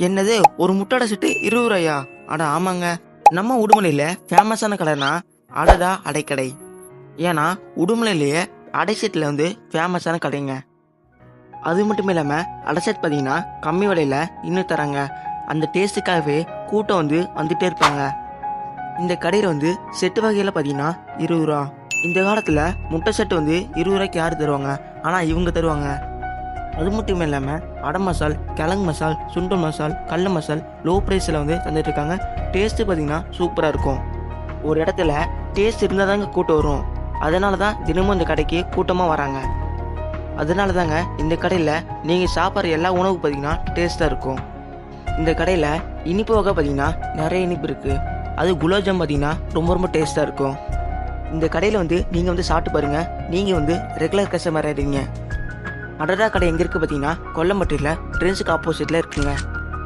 என்னது ஒரு முட்டோட செட்டு 20 ரூபாயா? அட ஆமாங்க. நம்ம உடுமலையில ஃபேமஸான கடைனா அடடா அடைக்கடை. ஏன்னா உடுமலையிலேயே அடை செட்டில் வந்து ஃபேமஸான கடைங்க. அது மட்டும் இல்லாமல் அடை செட் பார்த்தீங்கன்னா கம்மி விலையில் இன்னும் தராங்க. அந்த டேஸ்ட்டுக்காகவே கூட்டம் வந்து வந்துட்டே இருப்பாங்க. இந்த கடையில் வந்து செட்டு வகையில் பார்த்தீங்கன்னா 20 ரூபா. இந்த காலத்தில் முட்டை செட்டு வந்து 20 ரூபாய்க்கு யார் தருவாங்க? ஆனால் இவங்க தருவாங்க. அது மட்டும் இல்லாமல் அடை மசால், கிழங்கு மசால், சுண்டல் மசால், கடல மசால் லோ ப்ரைஸில் வந்து தந்துட்டு இருக்காங்க. டேஸ்ட்டு பார்த்தீங்கன்னா சூப்பராக இருக்கும். ஒரு இடத்துல டேஸ்ட் இருந்தால் தாங்க கூட்டம் வரும். அதனால தான் தினமும் இந்த கடைக்கு கூட்டமாக வராங்க. அதனால தாங்க இந்த கடையில் நீங்கள் சாப்பிட்ற எல்லா உணவும் பார்த்தீங்கன்னா டேஸ்ட்டாக இருக்கும். இந்த கடையில் இனிப்பு வகை பார்த்தீங்கன்னா நிறைய இனிப்பு இருக்குது. அது குலாப்ஜாம் பார்த்தீங்கன்னா ரொம்ப ரொம்ப டேஸ்ட்டாக இருக்கும். இந்த கடையில் வந்து நீங்கள் வந்து சாப்பிட்டு பாருங்கள். நீங்கள் வந்து ரெகுலர் கஸ்டமர் ஆகிடுவீங்க. அடடா கடை எங்கே இருக்குது பார்த்தீங்கன்னா கொல்லம்பட்டியில் ட்ரெண்ட்ஸுக்கு ஆப்போசிட்டில் இருக்குங்க.